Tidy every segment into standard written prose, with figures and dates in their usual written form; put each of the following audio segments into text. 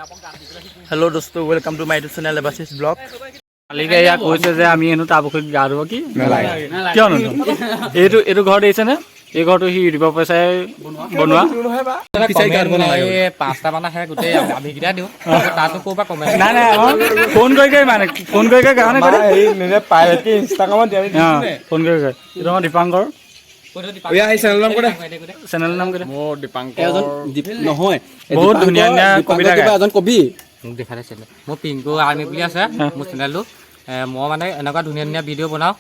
Hello दोस्तों, welcome to my YouTube channel Devashish blog. মালিকে ইয়াক কৈছে যে আমি হেনো তাৰ পুখুৰীত গা ধুব কি কিয় নুধুম এইটো ঘৰ দেখিছে নে এই ঘৰটো সি দিব পইচাই বনোৱা 5টা মান আহে গোটেই আমিকেইটা দিওঁ তাতো ক'ৰ পৰা কমে নাই নাই ফোন কৰি গানে নিজে প্ৰাইভেটলি ইনষ্টাগ্ৰামত ফোন কৰি এইটো আমাৰ দীপাংকৰ চেনেলৰ নাম কেইটা মোৰ দীপাংকৰ নহয়, বহুত ধুনীয়া ধুনীয়া কবিতা গায়। এজন কবি মোক দেখাই দিছিলে মোৰ পিংকু আৰ্মি বুলি আছে মোৰ চেনেলটো মই মানে এনেকুৱা ধুনীয়া ধুনীয়া ভিডিঅ' বনাওঁ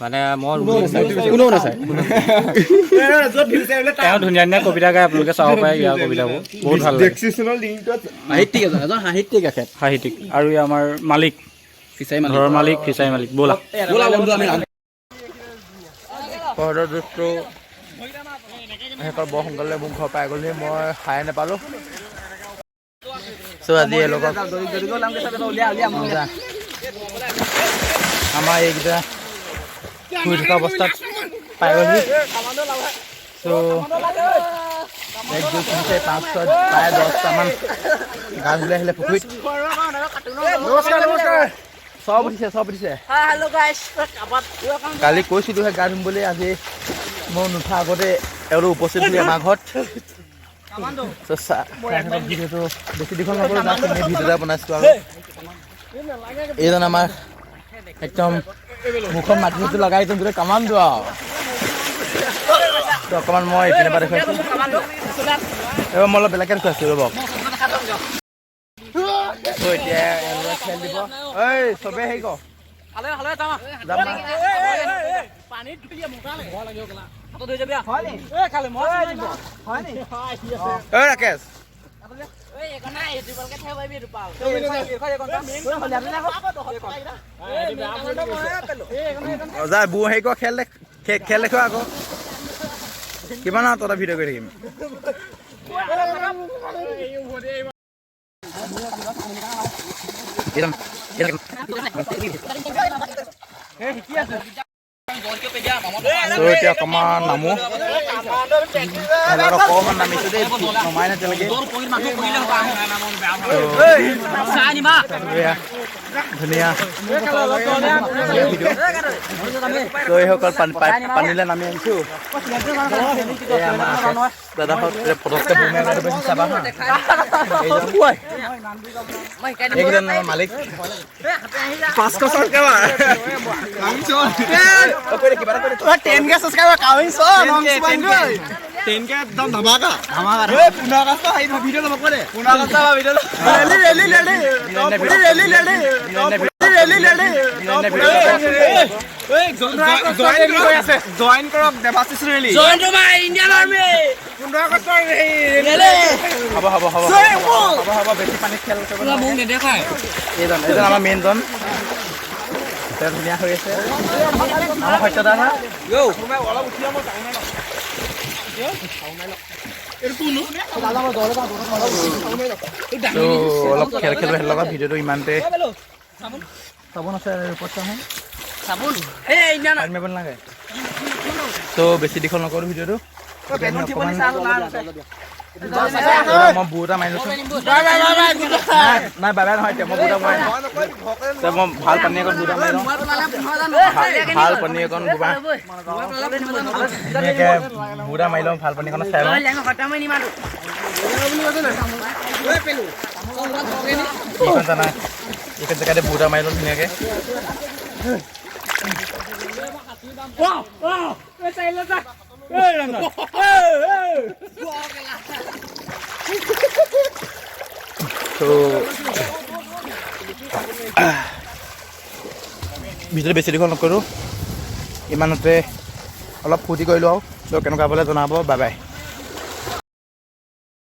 মানে মই কোনো নাচায়। তেওঁ ধুনীয়া ধুনীয়া কবিতা গায়, আপোনালোকে চাব পাৰে ইয়াৰ কবিতাবোৰ বহুত ভাল লাগে। সাহিত্যিক আৰু ই আমাৰ মালিক ঘৰৰ মালিক ফিচাৰী মালিক ব'লা দোস্তটো বৰ সোনকালে মোৰ ঘৰ পাই গ'লহি, মই খাই নাপালোঁ। চ' আজি এওঁলোকক আমাৰ এইকেইটা শুই থকা অৱস্থাত পাই গ'লহি। চ' 1 2 3 4 5 6 প্ৰায় 10টামান গা ধুলে আহিলে পুখুৰীত। চব উঠিছে কালি কৈছিলোঁহে গা ধুম বুলি, আজি মই নুঠা আগতে এওঁলোক উপস্থিত হ'লে আমাৰ ঘৰত। ভিডিঅ'টো বেছি দীঘল নকৰোঁ, ভিডিঅ' এটা বনাইছোঁ আৰু এইজন আমাৰ একদম মুখত মাটিটো লগাই একদম গোটেই কামানটো আৰু অকণমান মই এইপিনে পৰা দেখুৱাইছোঁ। এইবাৰ মই অলপ বেলেগকৈ দেখুৱাইছোঁ ৰ'ব। এতিয়া খেল দিব, ঐ চবেই হেৰি কৰ ৰাকেশ বৌ হেৰি কৰ খেল দেখুৱা আকৌ কিমান আৰু তহঁতৰ ভিডিঅ' কৰি থাকিম। এতিয়া অকণমান নামো অকণমান নামিছো দেই, নমাই নাই তেনেকৈ ধুনীয়া এইসকল পানীলৈ নামি আহিছোঁ। দাদাহঁত পটককৈ চাবা এইকেইজন মালিক 500 জইন কৰক দেৱাশীষ ৰেলী হ'ব বেছি পানীত খেল এইজন আমাৰ মেইনজন ধুনীয়া হৈ আছে আমাৰ সত্যদা অলপ খেল লগত ভিডিঅ'টো ইমানতে চাবোন আছে নালাগে। ত' বেছি দীঘল নকৰোঁ ভিডিঅ'টো। মই বুট এটা মাৰি লৈছোঁ। নাই বাবা নহয়, এতিয়া মই বুট এটা মাৰি মই ভাল পানী অকণ বুট এটা মাৰি লওঁ। ভাল পানী অকণ বুবা ধুনীয়াকৈ বুট এটা মাৰি লওঁ, ভাল পানী অকণ চাই লওঁ। এইখন জানা এইখন জেগাতে বুট এটা মাৰি লওঁ ধুনীয়াকৈ। ভিডিঅ'টো বেছি দীঘল নকৰোঁ, ইমানতে অলপ ফূৰ্তি কৰিলোঁ আৰু। চ' কেনেকুৱা পালে জনাব, বাই বাই।